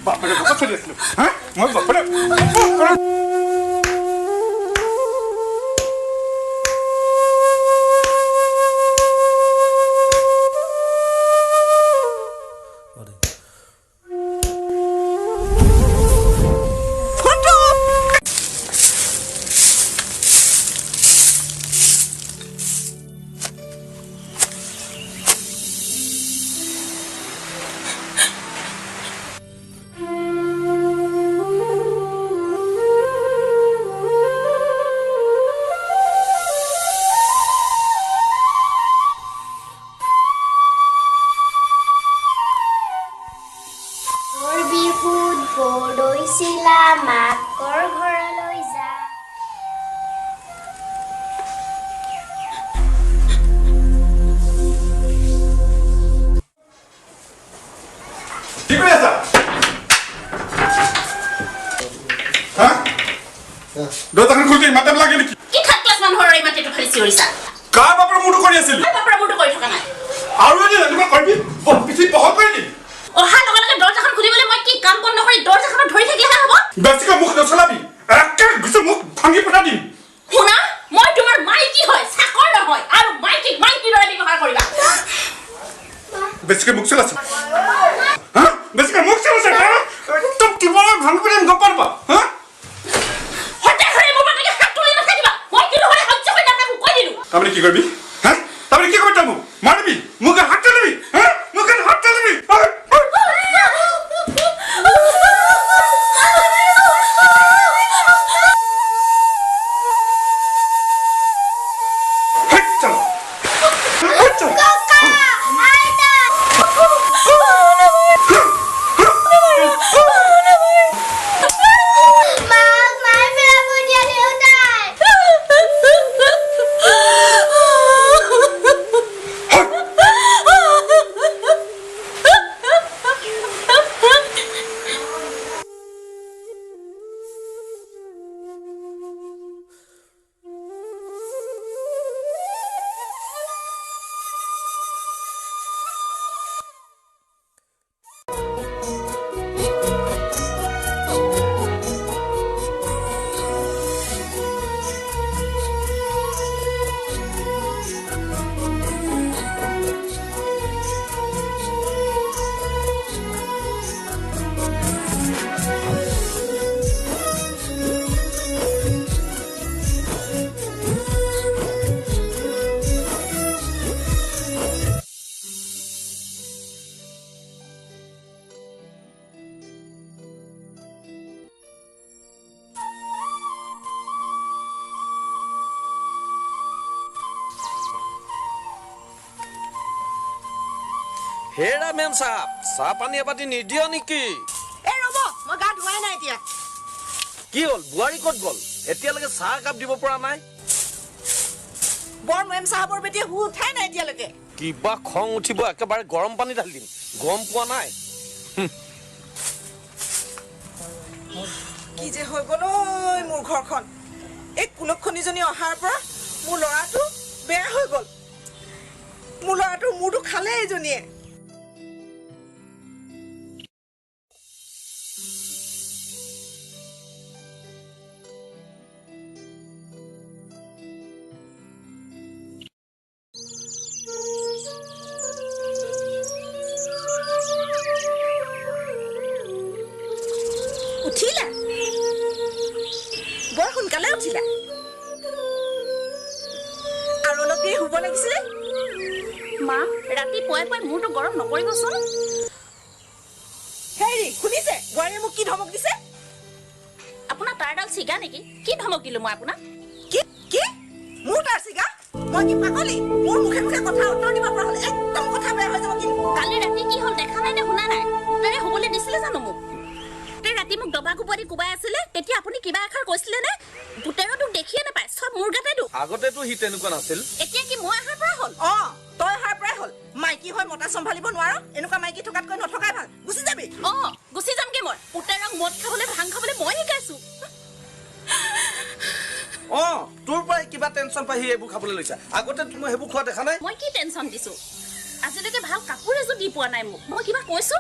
বাপৰে কথা চলি আছিল হা মই বাপৰে মাকৰ ঘৰলৈ যা কি কৰি আছা হা দোকান খুলতে মাতে লাগে নেকি কি থাক ক্লাছ মানুহৰ এই মাটিটো ফালিছি কৰিছা কাৰ বাপৰ মুডু কৰি আছিল বাপৰ মুডু কৰি থকা নাই আৰু এনে এনেকুৱা কৰিবি পিছি বহল কৰি দি অহা লগে লগে দৰজাখন খুলিবলৈ মই কি কাম বন নকৰি দৰজাখন ধৰি থাকিলেহে হ'ব বেছিকৈ মুখ নচলাবি একে গুছে মুখ ভাঙি পঠা দিম শুনা মই তোমাৰ মাইকী হয় চাকৰ নহয় আৰু মাইকীৰ দৰে ব্যৱহাৰ কৰিবা বেছিকৈ মুখ চলাছ হা বেছিকৈ মুখ চলাছ একদম কিবা ভাঙি পঠা গপ পাৰবা হা হতে ঘৰে মোৰ মাটিকে হাত তুলি নাথাকিবা মই কি নহলে সহ্য কৰি নাথাকো কৈ দিলো তাৰমানে কি কৰিবি হা তাৰমানে কি কৰিবি তই মোক মাৰিবি মুখে হাত তুলিবি হা মুখে হাত তুলিবি হেৰা মেম সাহেব চাহ পানী এবাতি নিদিয় নেকি এ ৰব মই গা ধুৱাই নাই এতিয়া কি হল বুৱাৰী ক'ত গল এতিয়ালৈকে চাহ কাপ দিব পৰা নাই বৰ মেম সাহেবৰ বেটিয়ে হু উঠাই নাই এতিয়ালৈকে কিবা খং উঠিব একেবাৰে গৰম পানী ঢালি দিম গম পোৱা নাই কি যে হৈ গ'ল মোৰ ঘৰখন এই কুলক্ষণীজনী অহাৰ পৰা মোৰ ল'ৰাটো বেয়া হৈ গ'ল মোৰ ল'ৰাটোৰ মূৰটো খালে এইজনীয়ে উঠিলা বৰ সোনকালে উঠিলা আৰু অলপ দেৰি শুব লাগিছিলে মা ৰাতি পুৱাই পুৱাই মোৰটো গৰম নকৰিবচোন হেৰি শুনিছে বোৱাৰীয়ে মোক কি ধমক দিছে আপোনাৰ তাৰডাল চিগা নেকি কি ধমক দিলো মই আপোনাক কি কি মোৰ তাৰ চিগা মই কি পাগলি মোৰ মুখে মুখে কথা উত্তৰ দিব পৰা হ'লে একদম কথা বেয়া হৈ যাব কিন্তু কালি ৰাতি কি হ'ল দেখা নাই নে শুনা নাই তাৰে হ'বলৈ দিছিলে জানো মোক তে ৰাতি মোক দবা কোবাই কোবাই আছিলে তেতিয়া আপুনি কিবা এখাৰ কৈছিলে নে পুতেৰটো দেখিয়ে নাপায় সব মোৰ গাতে দুখ আগতেতো হি তেনেকুৱা নাছিল এতিয়া কি মই আহাৰ পৰা হ'ল তই অহাৰ পৰাই হ'ল মাইকী হৈ মতা চম্ভালিব নোৱাৰ এনেকুৱা মাইকী থকাতকৈ নথকাই ভাল গুচি যাবি গুচি যামগে মই পুতেৰক মদ খাবলৈ ভাং খাবলৈ মই শিকাইছো তোৰ পৰাই কিবা টেনচন পাই এইবোৰ খাবলৈ লৈছা আগতে মই সেইবোৰ খোৱা দেখা নাই মই কি টেনচন দিছো আজিলৈকে ভাল কাপোৰ এযোৰ দি পোৱা নাই মোক মই কিবা কৈছো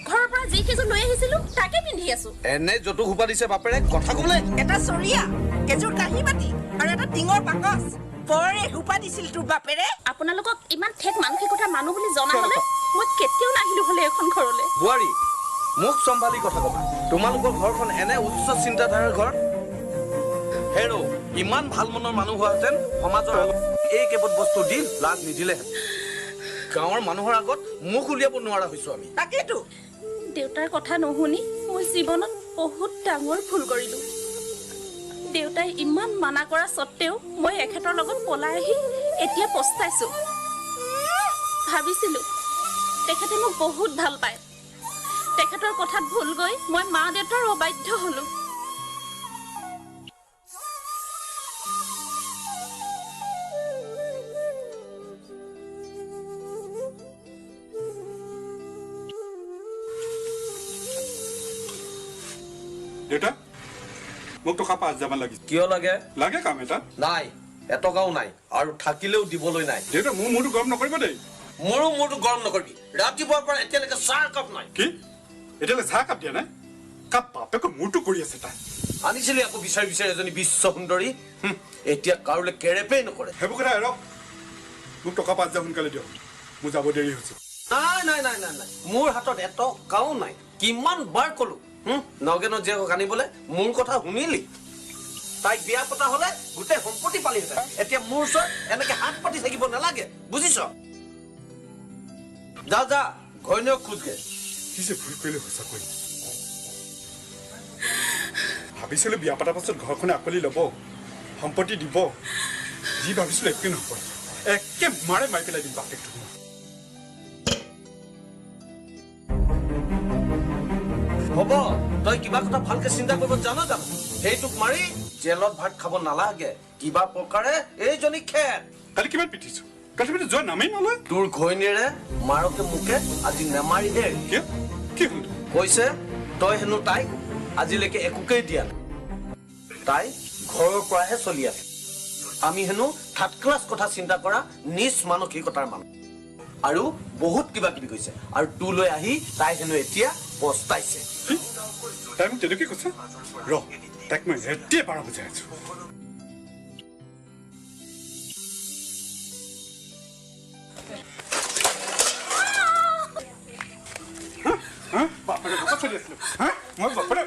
ঘৰৰ পৰা যি কেইযোৰ লৈ আহিছিলো তাকে পিন্ধি আছো এনে যতু সোপা দিছে বাপেৰে কথা কবলে এটা চৰিয়া কেজোৰ কাঁহী বাতি আৰু এটা টিঙৰ বাকচ বৰে সোপা দিছিল তোৰ বাপেৰে আপোনালোকক ইমান ঠেক মানসিকতাৰ মানুহ বুলি জনা হলে মই কেতিয়াও নাহিলো হলে এখন ঘৰলৈ বোৱাৰী মুখ চম্ভালি কথা কবা তোমালোকৰ ঘৰখন এনে উচ্চ চিন্তাধাৰাৰ ঘৰ হেৰো ইমান ভাল মনৰ মানুহ হোৱাহেঁতেন সমাজৰ আগত এই কেইপদ বস্তু দি লাজ নিদিলেহেঁতেন গাঁৱৰ মানুহৰ আগত মুখ উলিয়াব নোৱাৰা হৈছো আমি তাকেতো দেউতাৰ কথা নুশুনি মই জীৱনত বহুত ডাঙৰ ভুল কৰিলো দেউতাই ইমান মানা কৰা সত্ত্বেও মই এখেতৰ লগত পলাই আহি এতিয়া পস্তাইছো ভাবিছিলো তেখেতে মোক বহুত ভাল পায় তেখেতৰ কথাত ভুল গৈ মই মা দেউতাৰ অবাধ্য হলো দেউতা মোক টকা 5,000 লাগিছে কিয় লাগে লাগে কাম এটা নাই এটকাও নাই আৰু থাকিলেও দিবলৈ নাই দেউতা মোৰ মূৰটো গৰম নকৰিব দেই মোৰো মোৰটো গৰম নকৰিবি ৰাতিপুৱাৰ পৰা এতিয়ালৈকে চাহ কাপ নাই কি এতিয়ালৈ চাহ কাপ দিয়া নাই কাপ বাপেকৰ মূৰটো কৰি আছে তাই আনিছিলি আকৌ বিচাৰি বিচাৰি এজনী বিশ্ব সুন্দৰী এতিয়া কাৰোলৈ কেৰেপেই নকৰে সেইবোৰ কথা এৰক মোক টকা 5,000 সোনকালে দিয়ক মোৰ যাব দেৰি হৈছে নাই নাই নাই নাই নাই মোৰ হাতত এটকাও নাই কিমান বাৰ কলো নগেনৰ জীয়েকক আনিবলৈ মোৰ কথা শুনিলি তাইক বিয়া পতা হলে গোটেই সম্পত্তি পালিহেঁতেন এতিয়া মোৰ ওচৰত এনেকে হাত পাতি থাকিব নালাগে বুজিছ যা যা ঘৈণীয়েক খোজগে কি যে ভুল কৰিলে সঁচাকৈ ভাবিছিলো বিয়া পতাৰ পাছত ঘৰখনে আকলি ল'ব সম্পত্তি দিব যি ভাবিছিলো একে নহ'ব একেবাৰে মাৰি পেলাই দিম বাপেকটো হ'ব তই কিবা কথা ভালকে চিন্তা কৰিব জানো জানো সেইটোক মাৰি জেলত ভাত খাব নালাগে কিবা প্ৰকাৰে এইজনী খেত কালি কিমান পিটিছো কালি মানে যোৱা নামেই নলয় তোৰ ঘৈণীয়েৰে মাৰকে মোকে আজি নেমাৰি দে কিয় কি হ'ল কৈছে তই হেনো তাইক আজিলৈকে একোকেই দিয়া নাই তাই ঘৰৰ পৰাহে চলি আছে আমি হেনো থাৰ্ড ক্লাছ কথা চিন্তা কৰা নিজ মানসিকতাৰ মানুহ আৰু বহুত কিবা কিবি কৈছে আৰু তোলৈ আহি তাই হেনো এতিয়া পস্তাইছে তাই মোক তেনেকৈ কৈছে ৰ তাইক মই এতিয়া পাৰ বুজাই আছো বাপেৰে কথা চলি আছিলো মই বাপেৰে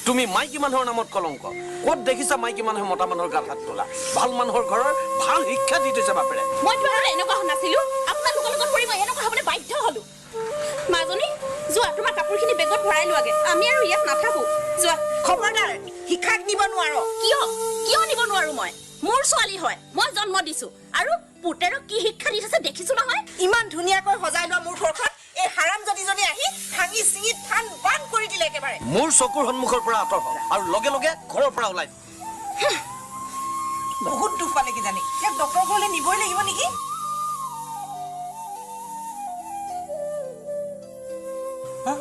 তুমি মাইকী মানুহৰ নামত কলংক ক'ত দেখিছা মাইকী মানুহে মতা মানুহৰ গাত হাত তোলা ভাল মানুহৰ ঘৰৰ ভাল শিক্ষা দি থৈছে বাপেৰে মইতো আৰু এনেকুৱা নাছিলো আপোনালোকৰ লগত পৰি মই এনেকুৱা হ'বলৈ বাধ্য হলো মাজনী যোৱা তোমাৰ কাপোৰখিনি বেগত ভৰাই লোৱাগে আমি আৰু ইয়াত নাথাকো যোৱা খবৰদাৰ শিক্ষাক নিব নোৱাৰো কিয় কিয় নিব নোৱাৰো মই মোৰ ছোৱালী হয় মই জন্ম দিছো আৰু পুতেৰক কি শিক্ষা দি থৈছে দেখিছো নহয় ইমান ধুনীয়াকৈ সজাই লোৱা মোৰ ঘৰখন এই হাৰামজাদীজনী আহি ভাঙি চিঙি থান বান কৰি দিলে একেবাৰে মোৰ চকুৰ সন্মুখৰ পৰা আঁতৰ হ আৰু লগে লগে ঘৰৰ পৰা ওলাই বহুত দুখ পালে কিজানি ইয়াক ডক্টৰ ঘৰলৈ নিবই লাগিব নেকি হা